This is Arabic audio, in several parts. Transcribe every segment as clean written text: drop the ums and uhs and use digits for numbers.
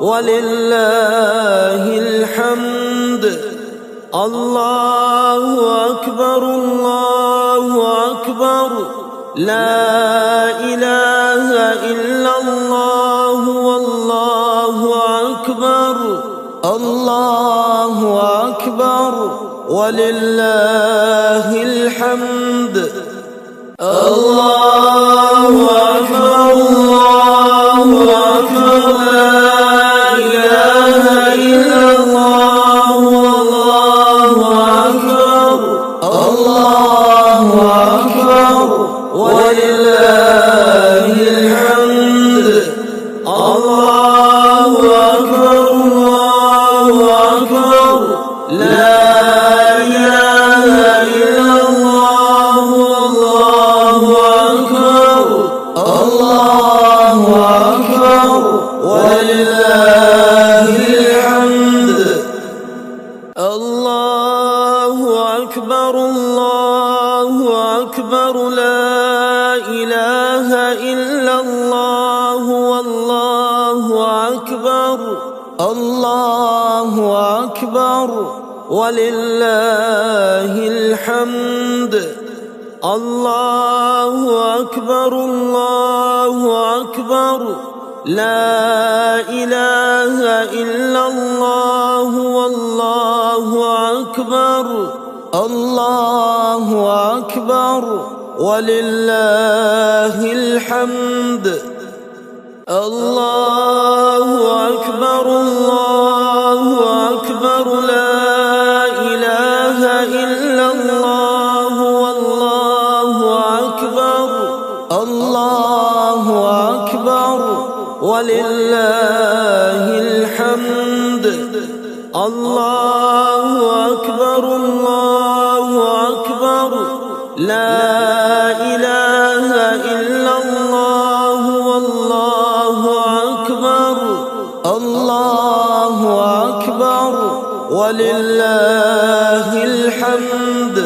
ولله الحمد. الله أكبر الله أكبر، لا إله إلا الله والله أكبر. الله أكبر ولله الحمد. الله أكبر الله أكبر، لا إله إلا الله والله أكبر. الله أكبر ولله الحمد. الله أكبر الله أكبر، لا إله إلا الله والله أكبر. الله أكبر ولله الحمد. الله أكبر الله أكبر، لا إله إلا الله والله أكبر. الله أكبر ولله الحمد. الله أكبر الله أكبر، لا إله إلا الله والله أكبر. الله أكبر ولله الحمد. الله أكبر الله أكبر، لا إله إلا الله والله أكبر. الله أكبر ولله الحمد. الله أكبر الله أكبر، لا إله إلا الله والله أكبر. الله أكبر ولله الحمد.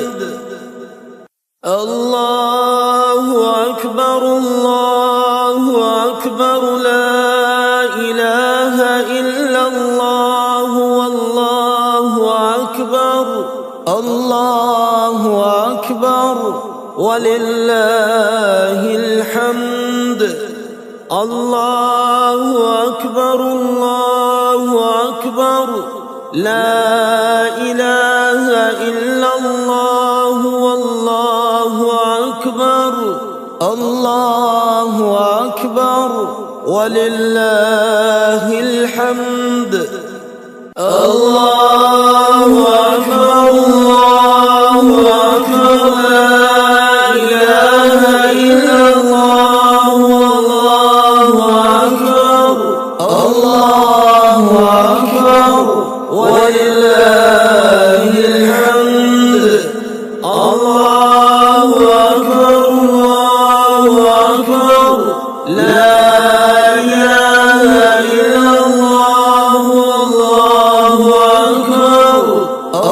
الله أكبر الله أكبر، لا إله إلا الله والله أكبر. الله أكبر ولله الحمد. الله أكبر الله أكبر، لا إله إلا الله والله أكبر. الله أكبر ولله الحمد. الله أكبر الله أكبر، لا إله إلا الله والله أكبر. الله أكبر ولله الحمد. الله أكبر الله أكبر، لا إله إلا الله والله أكبر.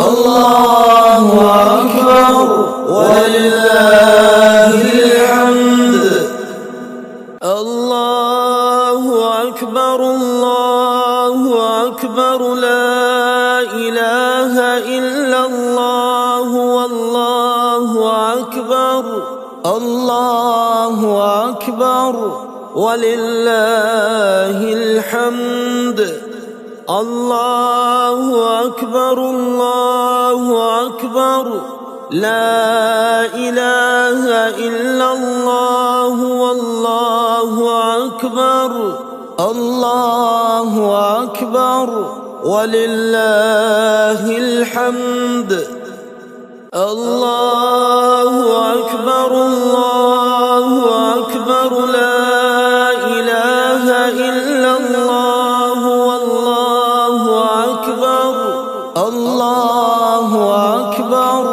الله أكبر ولله الحمد. الله أكبر الله أكبر، لا إله إلا الله والله أكبر. الله أكبر ولله الحمد. الله أكبر الله أكبر، لا إله إلا الله والله أكبر. الله أكبر ولله الحمد. الله أكبر الله أكبر، لا إله إلا الله والله أكبر. الله أكبر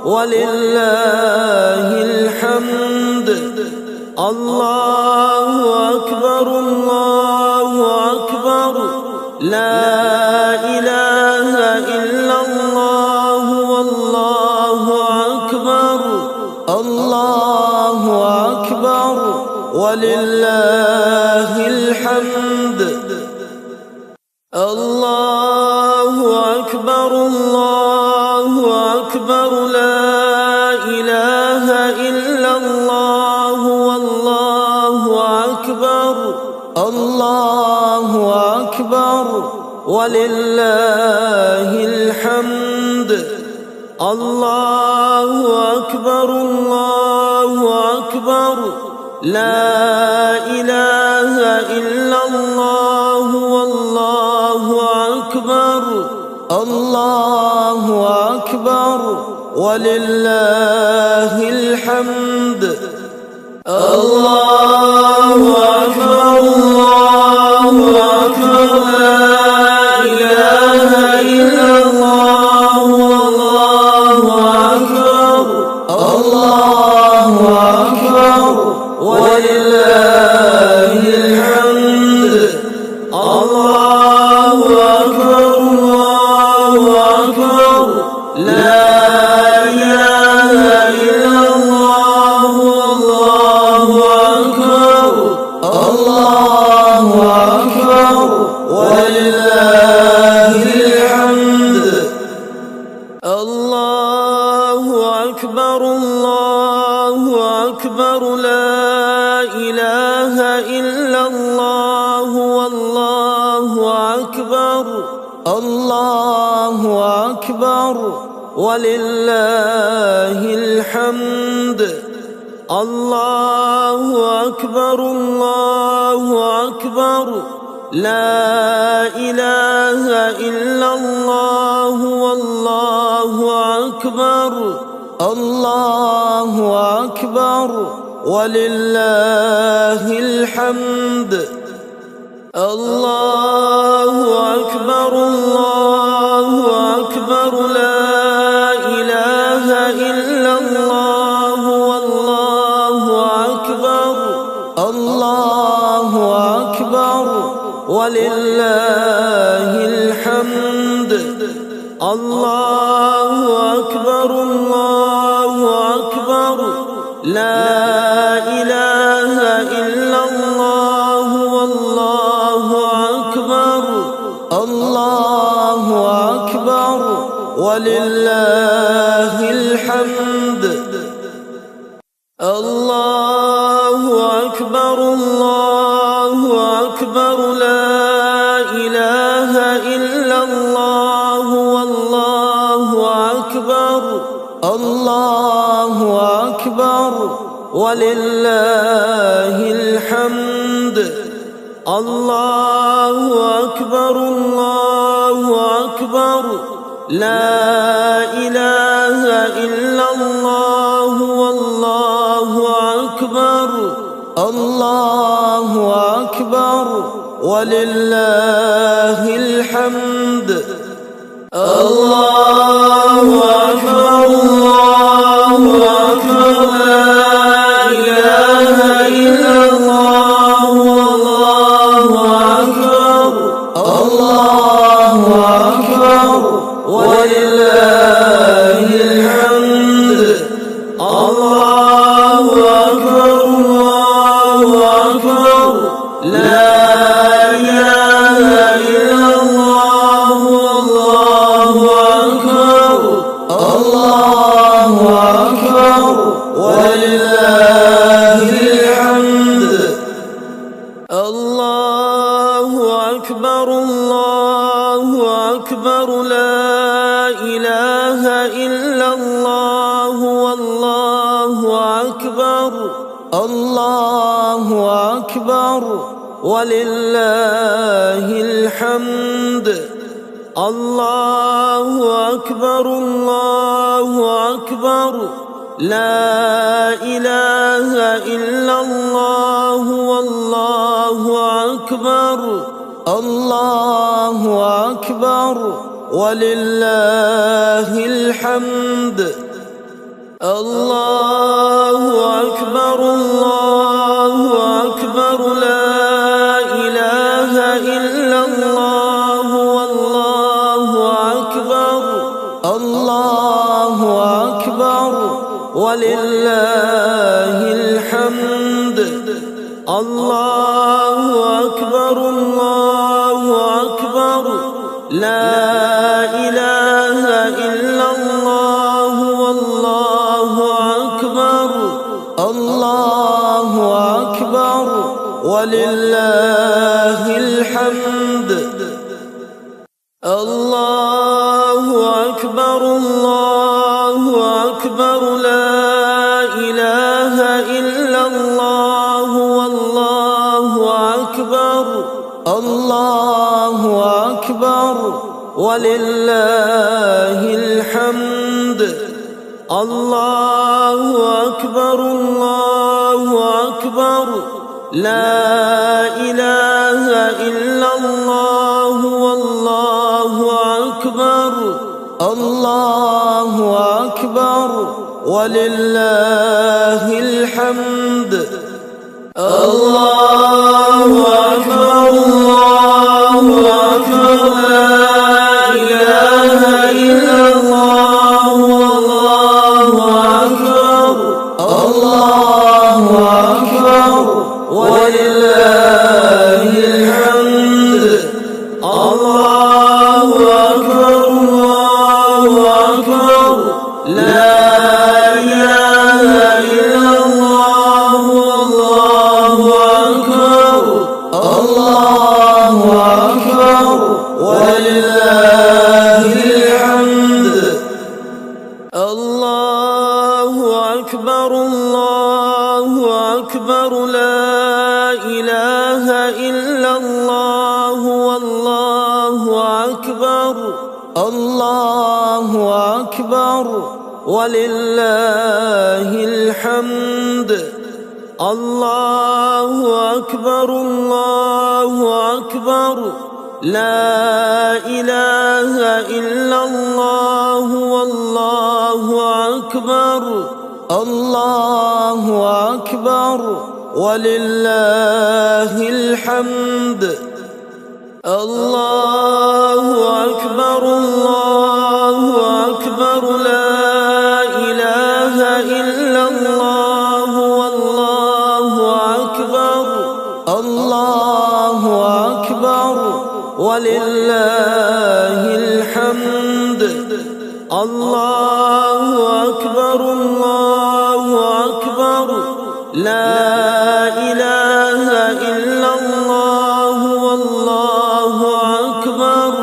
ولله الحمد. الله أكبر الله أكبر، لا إله إلا الله والله أكبر. الله أكبر ولله الحمد. أكبر لا إله إلا الله والله أكبر الله أكبر ولله الحمد الله أكبر الله أكبر لا إله إلا الله والله أكبر الله أكبر ولله الحمد الله أكبر الله أكبر لا إله إلا الله والله أكبر الله أكبر ولله الحمد الله أكبر الله أكبر لا إله إلا الله والله أكبر الله أكبر ولله الحمد الله أكبر الله أكبر لا إله إلا الله والله أكبر الله أكبر ولله الحمد الله أكبر الله أكبر لا إله إلا الله والله أكبر الله أكبر ولله الحمد الله أكبر الله أكبر لا إله إلا الله والله أكبر الله أكبر ولله الحمد الله أكبر الله أكبر لا إله إلا الله والله أكبر الله أكبر ولله الحمد الله أكبر الله أكبر لا إله إلا الله والله أكبر الله أكبر ولله الحمد الله أكبر الله أكبر لا إله إلا الله والله أكبر الله أكبر ولله الحمد الله أكبر الله أكبر لا إله إلا الله والله أكبر الله أكبر ولله الحمد الله أكبر الله أكبر لا إله إلا الله والله أكبر الله أكبر ولله الحمد الله أكبر الله أكبر لا إله إلا الله والله أكبر الله أكبر ولله الحمد الله أكبر الله أكبر لا إله إلا الله والله أكبر الله أكبر ولله الحمد الله أكبر الله أكبر لا إله إلا الله والله أكبر الله أكبر ولله الحمد الله أكبر الله أكبر لا إله إلا الله ولله الحمد. الله أكبر الله أكبر لا إله إلا الله والله أكبر. الله أكبر ولله الحمد. الله أكبر الله أكبر لا إله إلا الله والله أكبر. الله أكبر ولله الحمد. الله أكبر الله أكبر لا إله إلا الله والله أكبر. الله أكبر ولله الحمد. الله أكبر الله أكبر لا إله إلا الله والله أكبر. الله أكبر ولله الحمد. الله أكبر الله أكبر لا إله إلا الله والله أكبر. الله أكبر ولله الحمد. الله أكبر الله أكبر لا إله إلا الله والله أكبر. الله أكبر ولله الحمد. الله أكبر الله أكبر لا إله إلا الله والله أكبر. الله أكبر ولله الحمد. الله أكبر الله أكبر لا إله إلا الله والله أكبر.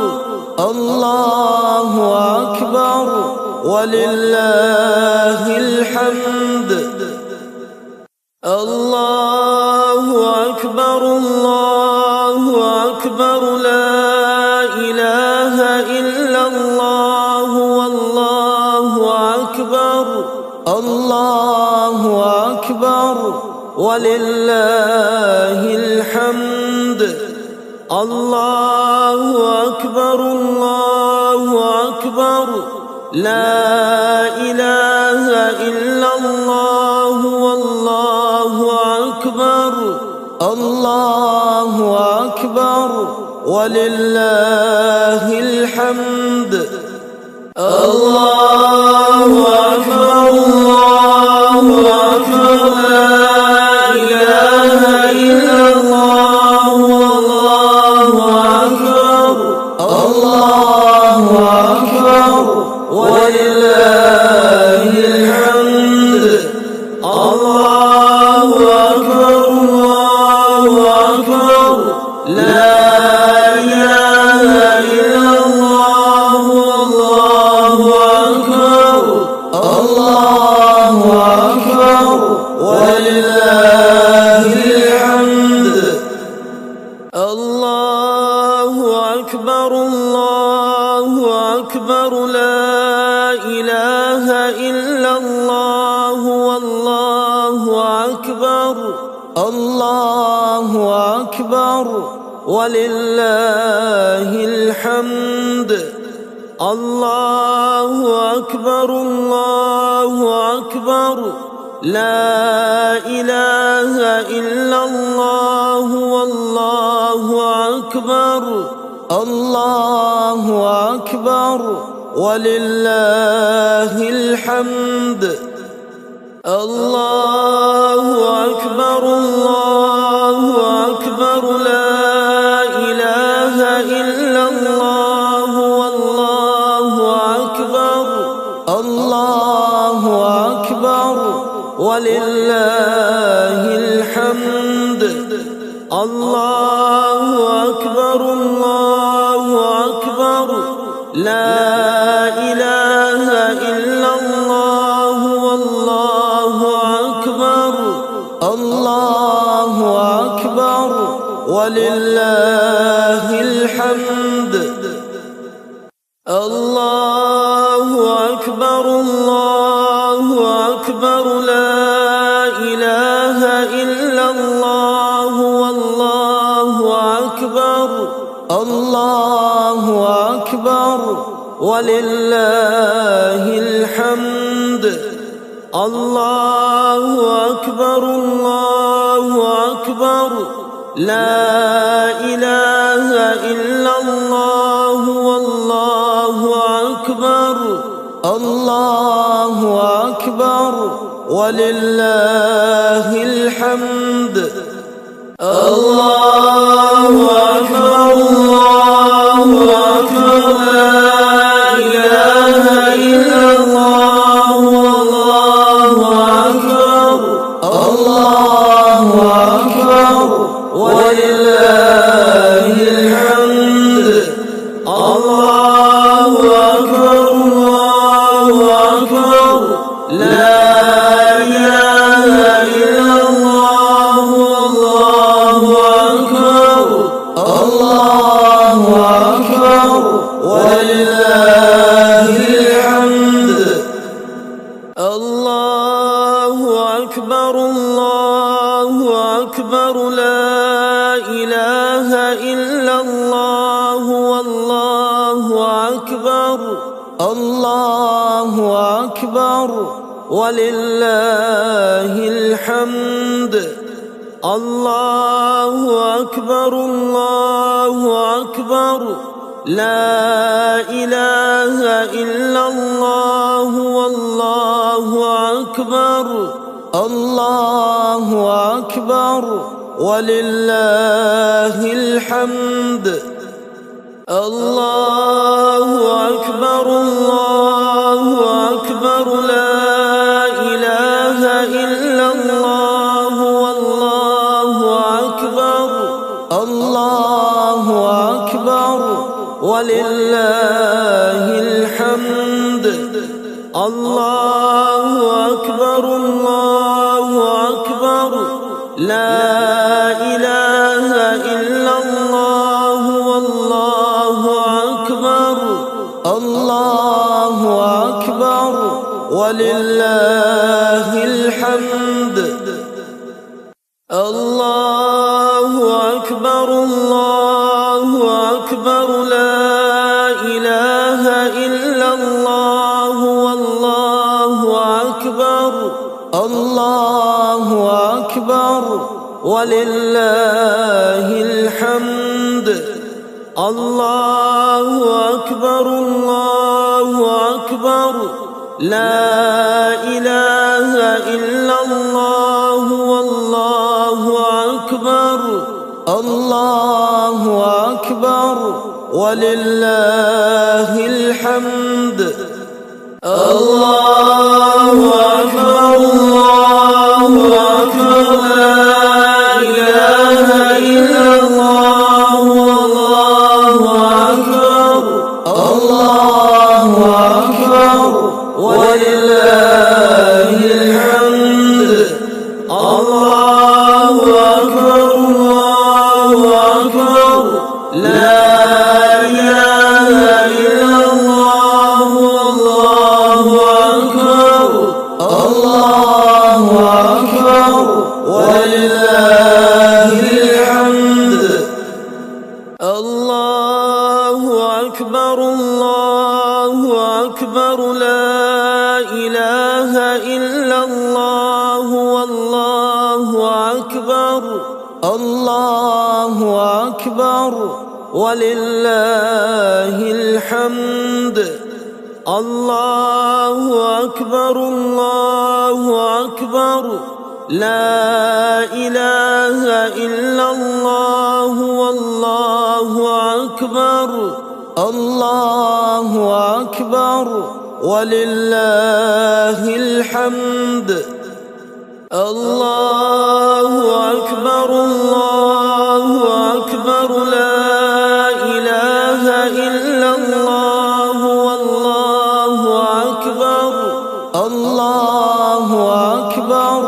الله أكبر ولله الحمد. الله أكبر الله أكبر لا إله إلا الله والله أكبر. الله أكبر ولله الحمد. الله أكبر الله أكبر لا إله إلا الله والله أكبر. الله أكبر ولله الحمد. الله أكبر الله أكبر لا إله إلا الله والله أكبر. الله أكبر ولله الحمد. الله أكبر الله أكبر لا إله إلا الله والله أكبر. الله أكبر ولله الحمد. الله أكبر الله أكبر لا إله إلا الله والله أكبر. الله أكبر ولله الحمد. الله أكبر الله أكبر لا إله إلا الله والله أكبر. الله أكبر ولله الحمد. الله أكبر الله أكبر لا إله إلا الله والله أكبر. الله أكبر ولله الحمد. الله أكبر الله أكبر لا إله إلا الله والله أكبر الله أكبر ولله الحمد الله أكبر الله أكبر لا إله إلا الله والله أكبر الله أكبر ولله الحمد الله أكبر الله أكبر لا إله إلا الله والله أكبر الله أكبر ولله الحمد الله أكبر الله أكبر لا إله إلا الله والله أكبر الله أكبر ولله الحمد الله أكبر الله أكبر لا إله إلا الله والله أكبر الله أكبر ولله الحمد الله أكبر الله أكبر لا إله إلا الله والله أكبر الله أكبر ولله الحمد الله أكبر الله أكبر لا إله إلا الله والله أكبر الله أكبر ولله الحمد الله أكبر الله أكبر لا إله إلا الله والله أكبر الله أكبر ولله الحمد الله أكبر الله أكبر لا إله إلا الله والله أكبر الله أكبر ولله الحمد الله أكبر الله أكبر لا إله إلا الله والله أكبر الله أكبر ولله الحمد الله أكبر الله أكبر لا إله إلا الله والله أكبر الله أكبر ولله الحمد الله أكبر الله أكبر لا إله إلا الله والله أكبر الله أكبر ولله الحمد الله أكبر الله أكبر لا إله إلا الله والله أكبر الله أكبر ولله الحمد الله أكبر الله أكبر لا إله إلا الله والله أكبر الله أكبر ولله الحمد الله أكبر الله أكبر لا إله إلا الله والله أكبر الله أكبر ولله الحمد الله أكبر الله الله أكبر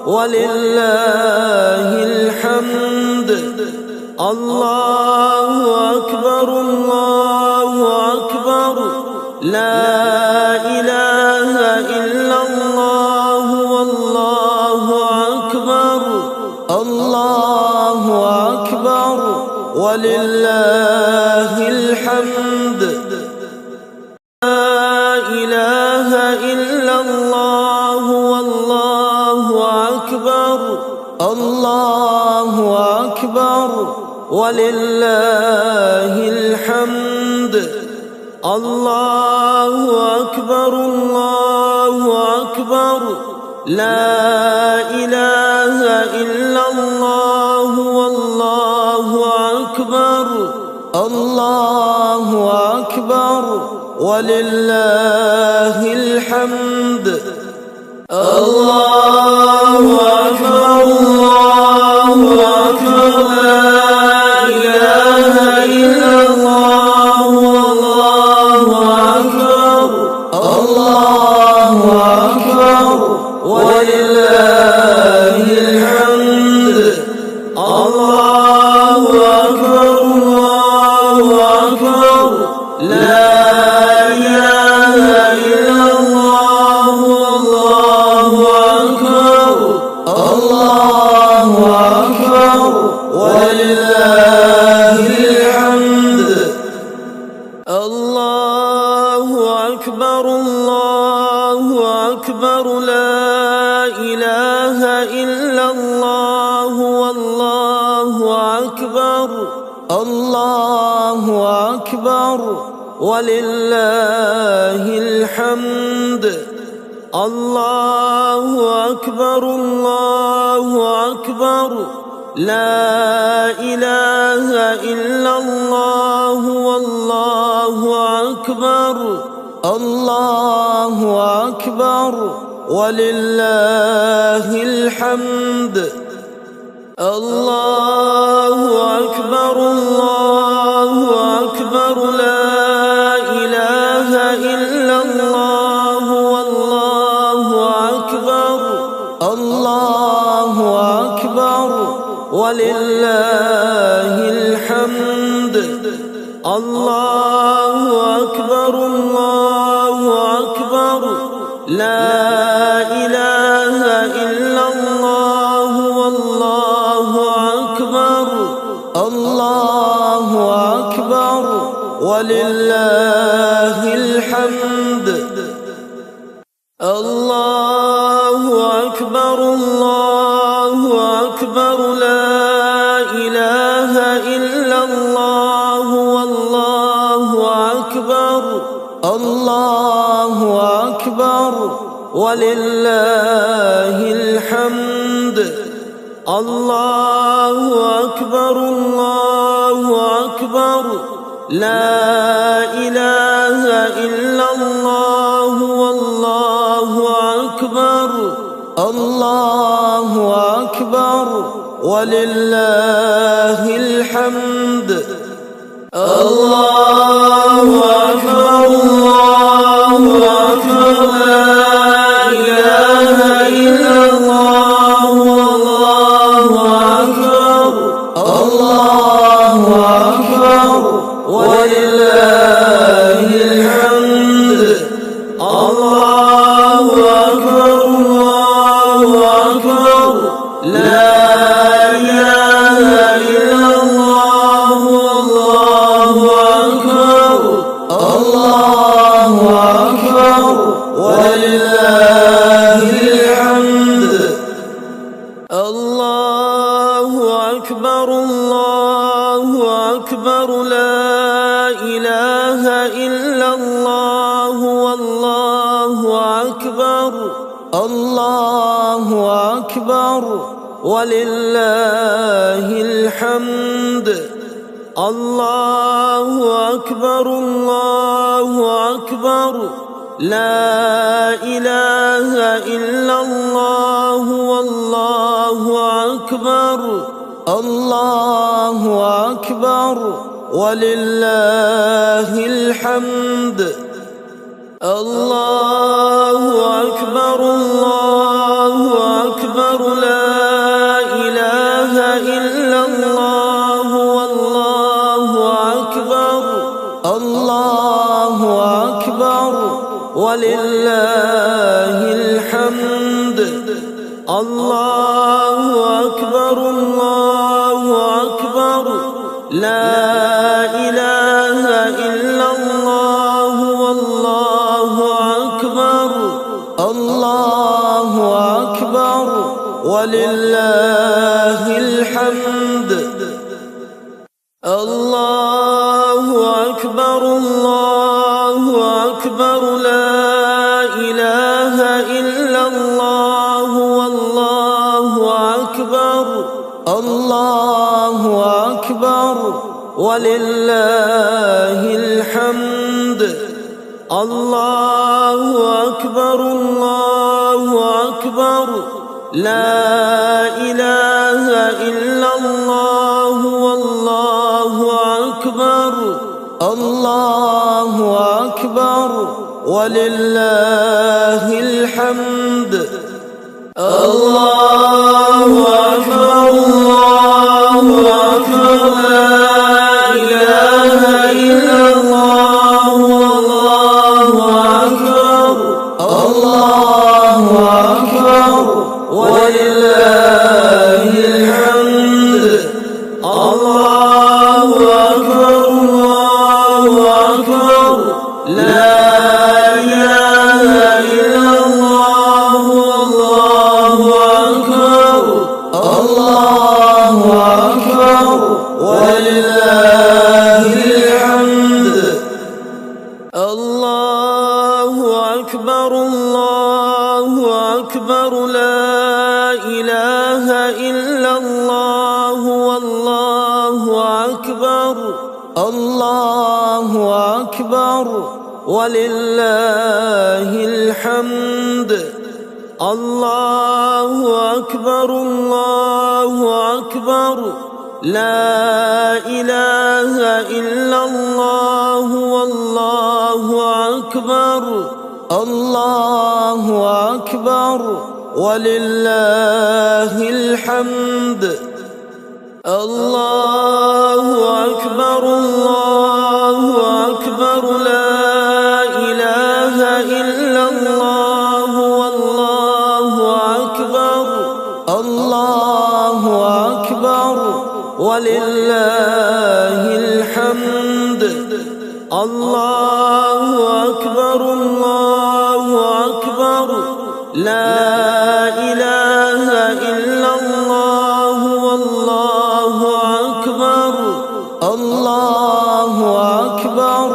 ولله الحمد. الله أكبر الله أكبر لا إله إلا الله والله أكبر. الله أكبر ولله الحمد. لا إله إلا الله والله أكبر. الله أكبر ولله الحمد. الله أكبر الله أكبر لا إله إلا الله والله أكبر. الله أكبر ولله الحمد. الله أكبر الله أكبر لا إله إلا الله والله أكبر. الله أكبر ولله الحمد. الله أكبر الله أكبر لا إله إلا الله والله أكبر. الله أكبر ولله الحمد. الله أكبر الله أكبر لا إله إلا الله والله أكبر. الله أكبر ولله الحمد. الله أكبر الله أكبر لا إله إلا الله والله أكبر. الله أكبر ولله الحمد. الله أكبر الله أكبر لا إله إلا الله والله أكبر. الله أكبر ولله الحمد. الله أكبر الله أكبر لا إله إلا الله والله أكبر. الله أكبر ولله الحمد. الله أكبر الله أكبر لا إله إلا الله والله أكبر. الله أكبر ولله الحمد. الله أكبر الله أكبر لا إله إلا الله والله أكبر. الله أكبر ولله الحمد. الله أكبر الله أكبر لا إله إلا الله والله أكبر. الله أكبر ولله الحمد. الله أكبر الله أكبر لا إله إلا الله والله أكبر. الله أكبر ولله الحمد. الله أكبر الله أكبر لا إله إلا الله والله أكبر. الله أكبر ولله الحمد. الله أكبر الله أكبر لا إله إلا الله والله أكبر. الله أكبر ولله الحمد. الله أكبر الله أكبر لا إله إلا الله والله أكبر الله أكبر ولله الحمد الله أكبر الله أكبر لا إله إلا الله والله أكبر الله أكبر ولله الحمد الله أكبر الله أكبر لا إله إلا الله والله أكبر الله أكبر ولله الحمد الله أكبر الله أكبر لا إله إلا الله والله أكبر الله أكبر ولله الحمد الله أكبر الله أكبر لا إله إلا الله والله أكبر الله أكبر ولله الحمد الله أكبر الله أكبر لا إله إلا الله والله أكبر الله أكبر ولله الحمد الله أكبر الله أكبر لا إله إلا الله والله أكبر الله أكبر ولله الحمد الله أكبر الله أكبر لا إله إلا الله والله أكبر الله أكبر ولله الحمد الله أكبر الله أكبر لا إله إلا الله والله أكبر الله أكبر ولله الحمد الله أكبر الله أكبر لا إله إلا الله والله أكبر الله أكبر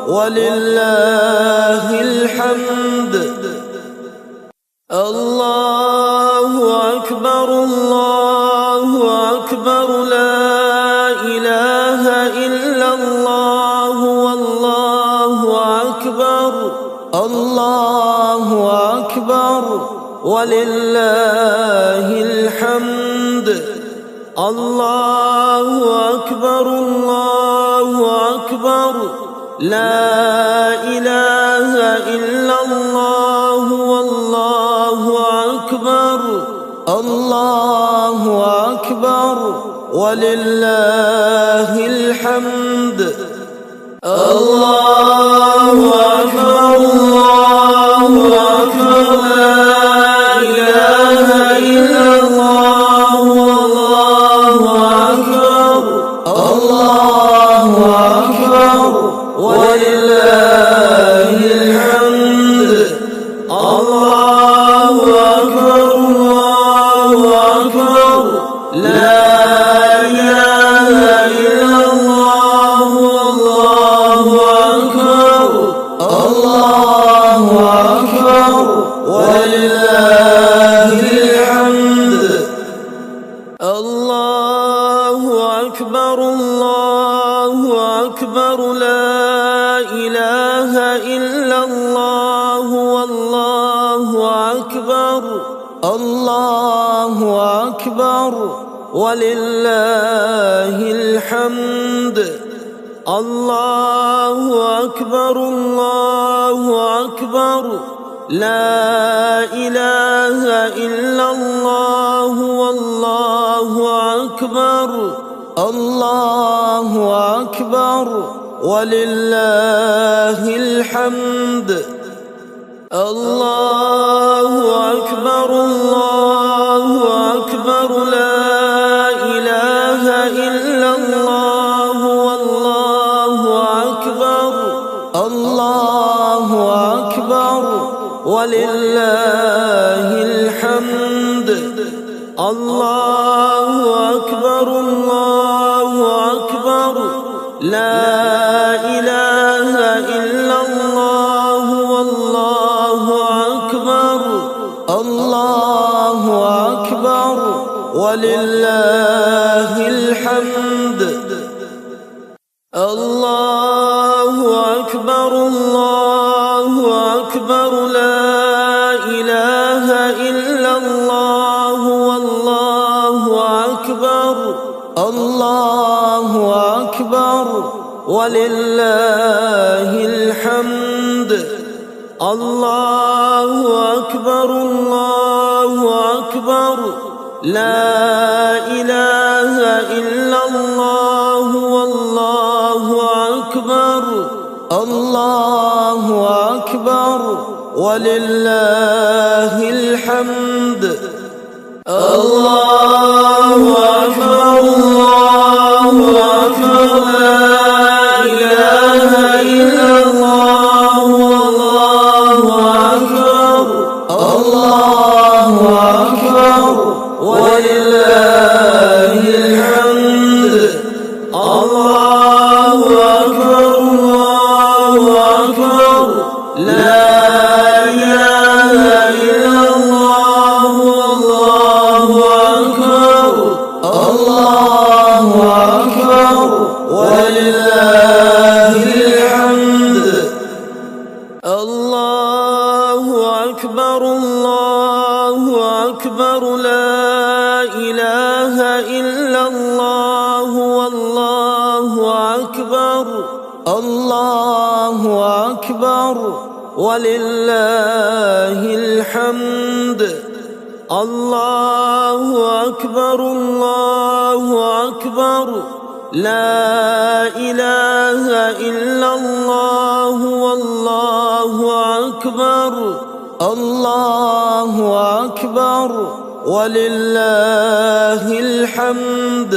ولله الحمد الله أكبر الله أكبر لا إله إلا الله والله أكبر الله أكبر ولله الحمد الله أكبر الله أكبر لا إله إلا الله والله أكبر الله أكبر ولله الحمد الله أكبر الله أكبر لا إله إلا الله والله أكبر الله أكبر ولله الحمد الله أكبر الله أكبر لا إله إلا الله والله أكبر الله أكبر ولله الحمد الله أكبر الله أكبر لا إله إلا الله والله أكبر الله أكبر ولله الحمد الله أكبر الله أكبر لا إله إلا الله والله أكبر الله أكبر ولله الحمد الله أكبر الله أكبر لا إله إلا الله والله أكبر الله أكبر ولله الحمد الله أكبر الله أكبر لا إله إلا الله والله أكبر الله أكبر ولله الحمد الله أكبر الله أكبر لا إله إلا الله والله أكبر الله أكبر ولله الحمد الله أكبر الله أكبر لا إله إلا الله والله أكبر الله أكبر ولله الحمد الله أكبر الله أكبر لا إله إلا الله والله أكبر الله أكبر ولله الحمد الله أكبر الله أكبر لا إله إلا الله والله أكبر الله أكبر ولله الحمد الله أكبر الله أكبر لا إله إلا الله والله أكبر الله أكبر ولله الحمد الله أكبر الله أكبر لا إله إلا الله والله أكبر الله أكبر ولله الحمد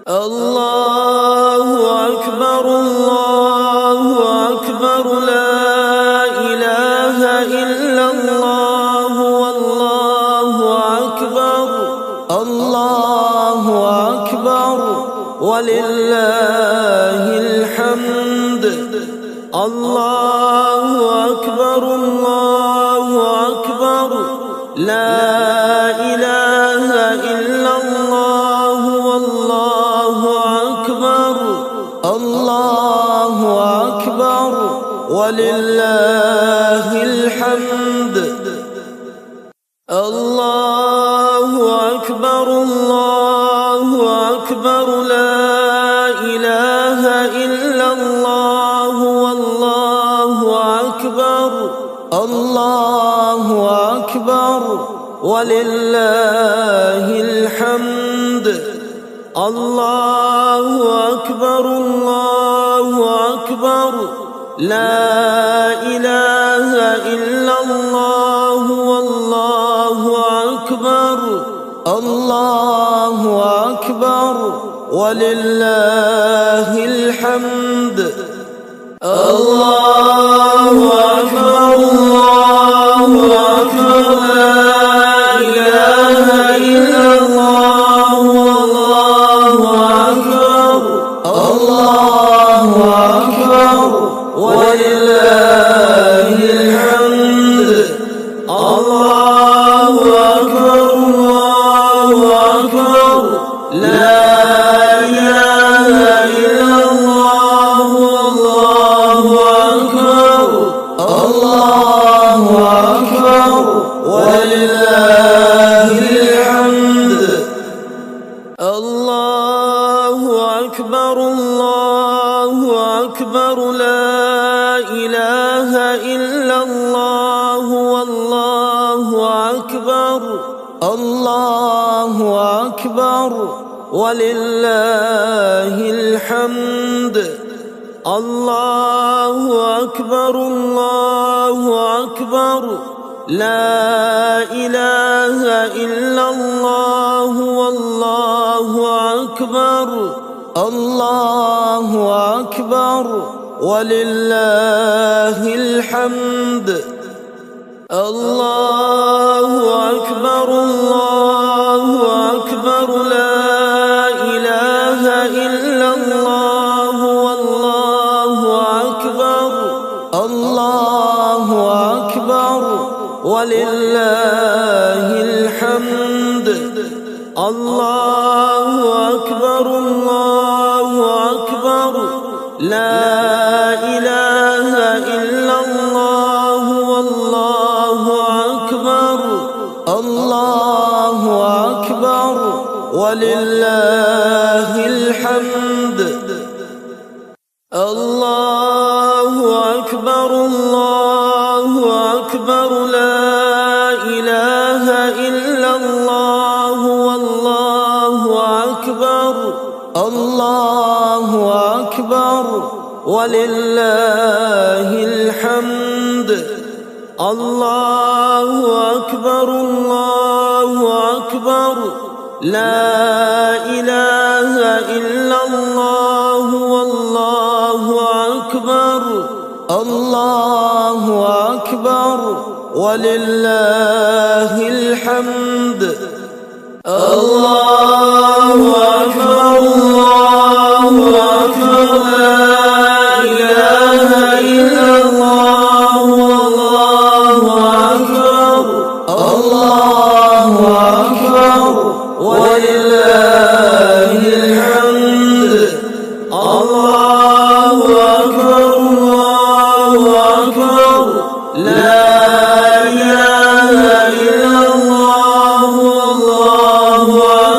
الله أكبر الله أكبر لا إله إلا الله والله أكبر الله أكبر ولله الحمد الله أكبر الله أكبر لا إله إلا الله والله أكبر الله أكبر ولله الحمد الله أكبر الله أكبر لا إله إلا الله والله أكبر الله أكبر ولله الحمد الله أكبر الله أكبر لا إله إلا الله والله أكبر الله أكبر ولله الحمد الله أكبر الله أكبر لا إله إلا الله والله أكبر الله أكبر ولله الحمد الله أكبر الله أكبر لا إله إلا الله والله أكبر الله أكبر ولله الحمد الله أكبر الله أكبر الله أكبر ولله الحمد الله أكبر الله أكبر لا إله إلا الله والله أكبر الله أكبر ولله الحمد الله أكبر الله أكبر لا إله إلا الله والله أكبر الله أكبر ولله الحمد الله أكبر الله أكبر لا إله إلا الله والله أكبر الله أكبر ولله الحمد الله أكبر الله أكبر لا إله إلا الله والله أكبر الله أكبر ولله الحمد الله أكبر الله أكبر لا إله إلا الله والله أكبر الله أكبر ولله الحمد الله أكبر الله أكبر لا إله إلا الله والله أكبر الله أكبر ولله الحمد الله أكبر الله أكبر لا إله إلا الله والله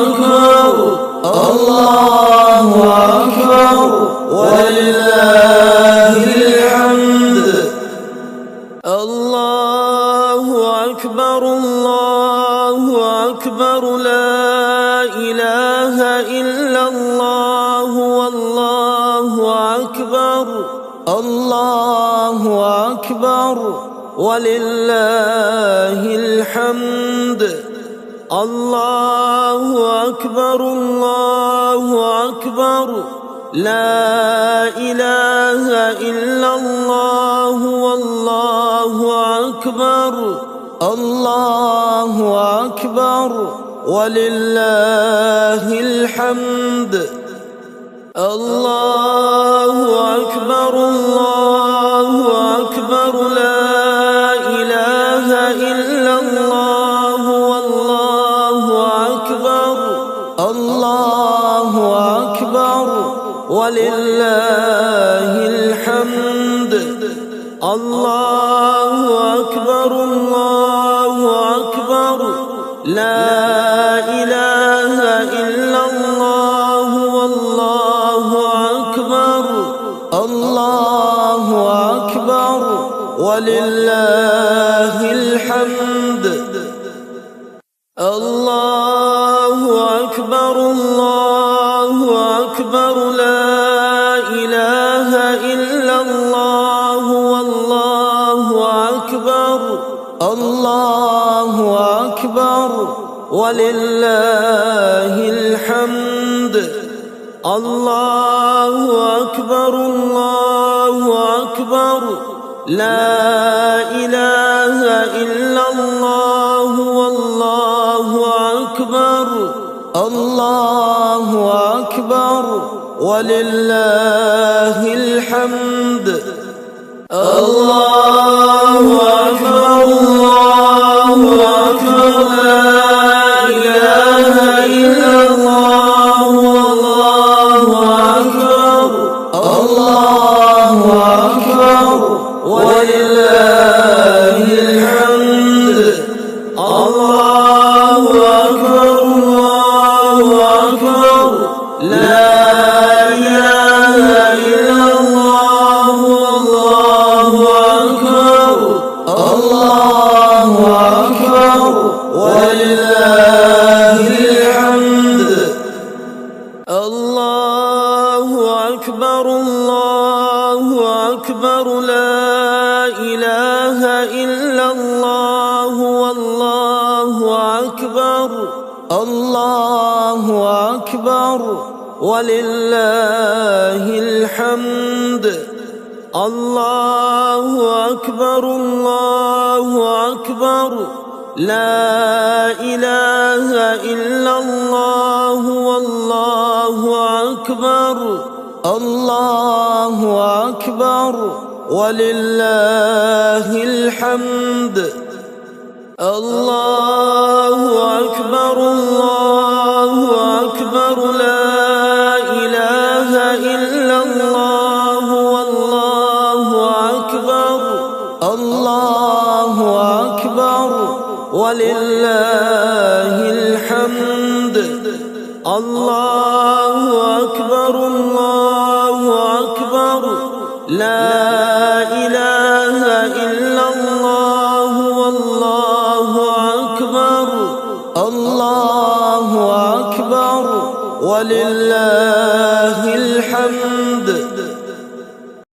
أكبر الله أكبر ولله الحمد الله أكبر الله أكبر لا إله إلا الله والله أكبر الله أكبر ولله الحمد الله أكبر الله أكبر لا إله إلا الله والله أكبر الله أكبر ولله الحمد الله أكبر الله أكبر لا إله إلا الله والله أكبر الله أكبر ولله الحمد الله أكبر الله أكبر لا إله إلا الله والله أكبر الله أكبر ولله الحمد الله أكبر الله أكبر لا إله إلا الله والله أكبر الله أكبر ولله الحمد الله أكبر الله أكبر لا إله إلا الله والله أكبر الله أكبر ولله الحمد الله أكبر الله أكبر لا إله إلا الله والله أكبر الله أكبر ولله الحمد الله أكبر الله أكبر لا إله إلا الله والله أكبر أكبر الله أكبر ولله الحمد الله أكبر الله أكبر لا إله إلا الله والله أكبر الله أكبر ولله الحمد الله أكبر الله أكبر لا إله إلا الله والله أكبر الله أكبر ولله الحمد الله أكبر الله أكبر لا إله إلا الله والله أكبر الله أكبر ولله